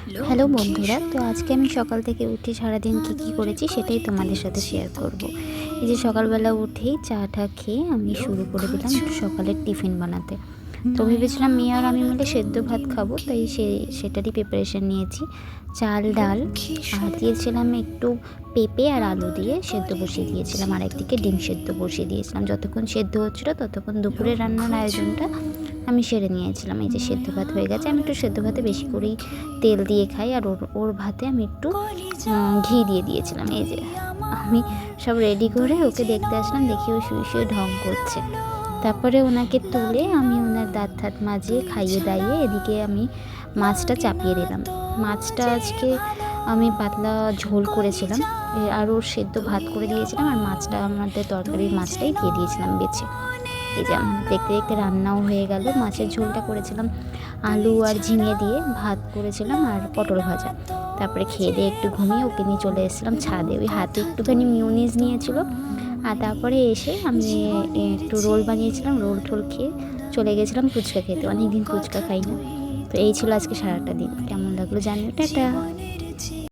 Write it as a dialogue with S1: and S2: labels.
S1: Hello বন্ধুরা, তো আজকে আমি সকাল থেকে উঠে সারাদিন কী করেছি সেটাই তোমাদের সাথে শেয়ার করব। এই যে সকালবেলা উঠেই চাটা খেয়ে আমি শুরু করে দিলাম একটু সকালের টিফিন বানাতে। তো ভেবেছিলাম মেয়ে আর আমি মিলে সেদ্ধ ভাত খাবো, তাই সেটারই প্রিপারেশান নিয়েছি। চাল, ডাল আর দিয়েছিলাম একটু পেঁপে আর আলু দিয়ে সেদ্ধ বসিয়ে দিয়েছিলাম, আর একদিকে ডিম সেদ্ধ বসিয়ে দিয়েছিলাম। যতক্ষণ সেদ্ধ হচ্ছিলো ততক্ষণ দুপুরের রান্নার আয়োজনটা আমি সেরে নিয়েছিলাম। এই যে সেদ্ধ ভাত হয়ে গেছে। আমি একটু সেদ্ধ ভাতে বেশি করেই তেল দিয়ে খাই, আর ওর ভাতে আমি একটু ঘি দিয়ে দিয়েছিলাম। এই যে আমি সব রেডি করে ওকে দেখতে আসলাম, দেখি ও শুয়ে শুয়ে ঢং করছে। তারপরে ওনাকে তুলে আমি ওনার দাঁত ঠাত মাজিয়ে খাইয়ে দাইয়ে এদিকে আমি মাছটা চাপিয়ে দিলাম। মাছটা আজকে আমি পাতলা ঝোল করেছিলাম, আর ওর সেদ্ধ ভাত করে দিয়েছিলাম, আর মাছটা আমাদের তরকারির মাছটাই দিয়ে দিয়েছিলাম বেছে। এই যে আমার দেখতে দেখতে রান্নাও হয়ে গেল। মাছের ঝোলটা করেছিলাম আলু আর ঝিঙে দিয়ে, ভাত করেছিলাম আর পটল ভাজা। তারপরে খেয়ে দিয়ে একটু ঘুমিয়ে ওকে নিয়ে চলে এসেছিলাম ছাদে। ওই হাতে একটুখানি মিউনিস নিয়েছিল, আর তারপরে এসে আমি একটু রোল বানিয়েছিলাম, রোল টোল খেয়ে চলে গেছিলাম ফুচকা খেতে। অনেকদিন ফুচকা খাই না। তো এই ছিল আজকে সারাটা দিন। কেমন লাগলো জানিও। টাটা।